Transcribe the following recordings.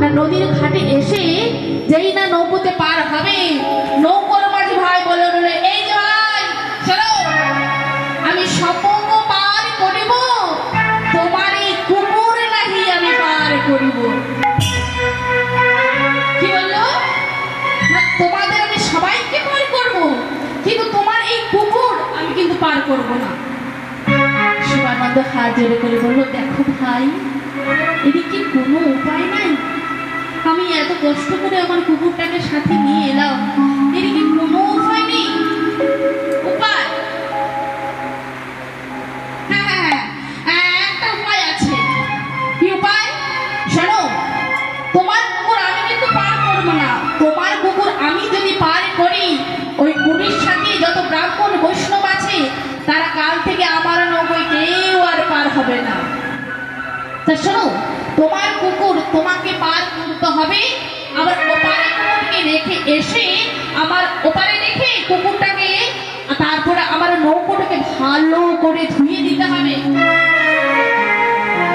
না নদীর ঘাটে এসে যেই না নৌকোতে পার হবে, নৌকোর মাঝি ভাই বলে বলে, এই যে ভাই চলো, আমি সম্পর্ক পার করিব, তোমার এই কুকুর নাহি আমি পার করিব। কি বললো? না তোমাদের আমি সবাইকে পার করব, কিন্তু তোমার এই কুকুর আমি কিন্তু পার করব না। শিবানন্দ হাত জোড়ে করে বললো, দেখো ভাই, এদিকে কোনো উপায় নাই, আমি এত কষ্ট করে আমার কুকুরটাকে সাথে নিয়ে এলাম, এদিকে কোনো উপায় নেই। উপায়? হ্যাঁ, একটা উপায় আছে। কি উপায়? শোনো, তোমার কুকুর আমি কিন্তু পার করবো না। তোমার কুকুর আমি যদি পার করি, ওই পুরীর সাথে যত ব্রাহ্মণ বৈষ্ণব আছে তারা কাল থেকে আমার নৌকোয় কেউ আর পার হবে না। তা শোনো, তোমার কুকুর তোমাকে পার করতে হবে, আবার ওপারে কুকুরকে রেখে এসে আমার ওপারে রেখে কুকুরটাকে তারপরে আমার নৌকোটাকে ভালো করে ধুয়ে দিতে হবে,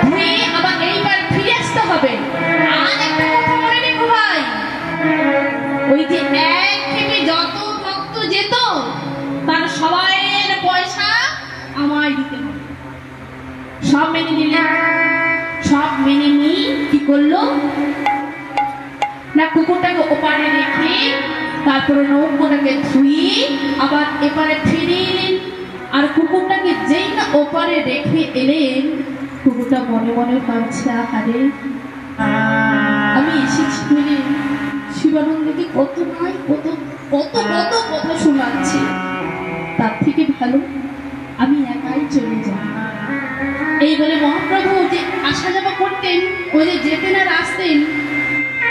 ধুয়ে আবার এইবার ফিরে আসতে হবে। আর একটা কথা মনে রেখো ভাই, ওই যে এক থেকে যত ভক্ত যেত তার সবাইয়ের পয়সা আমায় দিতে হবে। সব মেনে নিলেন। সব মেনে নিয়ে কি করলো না, কুকুরটাকে ওপারে রেখে তারপরে নৌকোটাকে ধুয়ে আবার এপারে ফিরে এলেন। আর কুকুরটাকে যেই না ওপারে রেখে এলেন, কুকুরটা মনে মনে ভাবছে, আহারে আমি এসেছি বলে শিবানন্দকে কত নাই কত কত কত কথা শোনাচ্ছি, তার থেকে ভালো আমি একাই চলে যাই। এই বলে মহাপ্রভু যে আসা যাওয়া করতেন, ওই যে যেতেন আর আসতেন,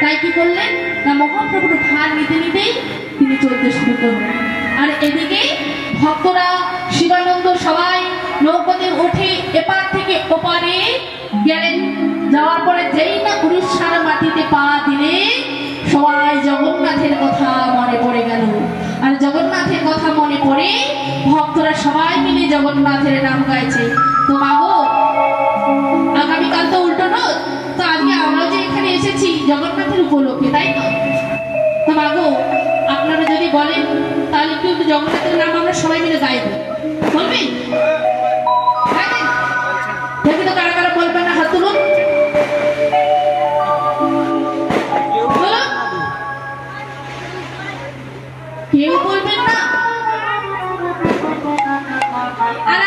তাই কি করলেন না, মহাপ্রভুর ভার নিতে নিতেই তিনি চলতে শুরু করলেন। আর এদিকে ভক্তরা শিবানন্দ সবাই নৌকোতে উঠে এপার থেকে ওপারে গেলেন। যাওয়ার পরে যেই না উড়িষ্যার মাটিতে পা দিলে সবাই জগন্নাথের কথা মনে পড়ে গেল। আর জগন্নাথের কথা মনে পড়ে ভক্তরা সবাই মিলে জগন্নাথের নাম গাইছে। তো মাগো, আগামীকাল তো উল্টো রথ, তো আজকে আমরা যে এখানে এসেছি জগন্নাথের উপলক্ষে, তাই তো? তো মাগো, আপনারা যদি বলেন তাহলে একটু জগন্নাথের নাম আমরা সবাই মিলে গাইব, বলবেন? দেখি তো কারা কারা বলবেন না, হাত তুলুন। কেউ বলবেন না? আর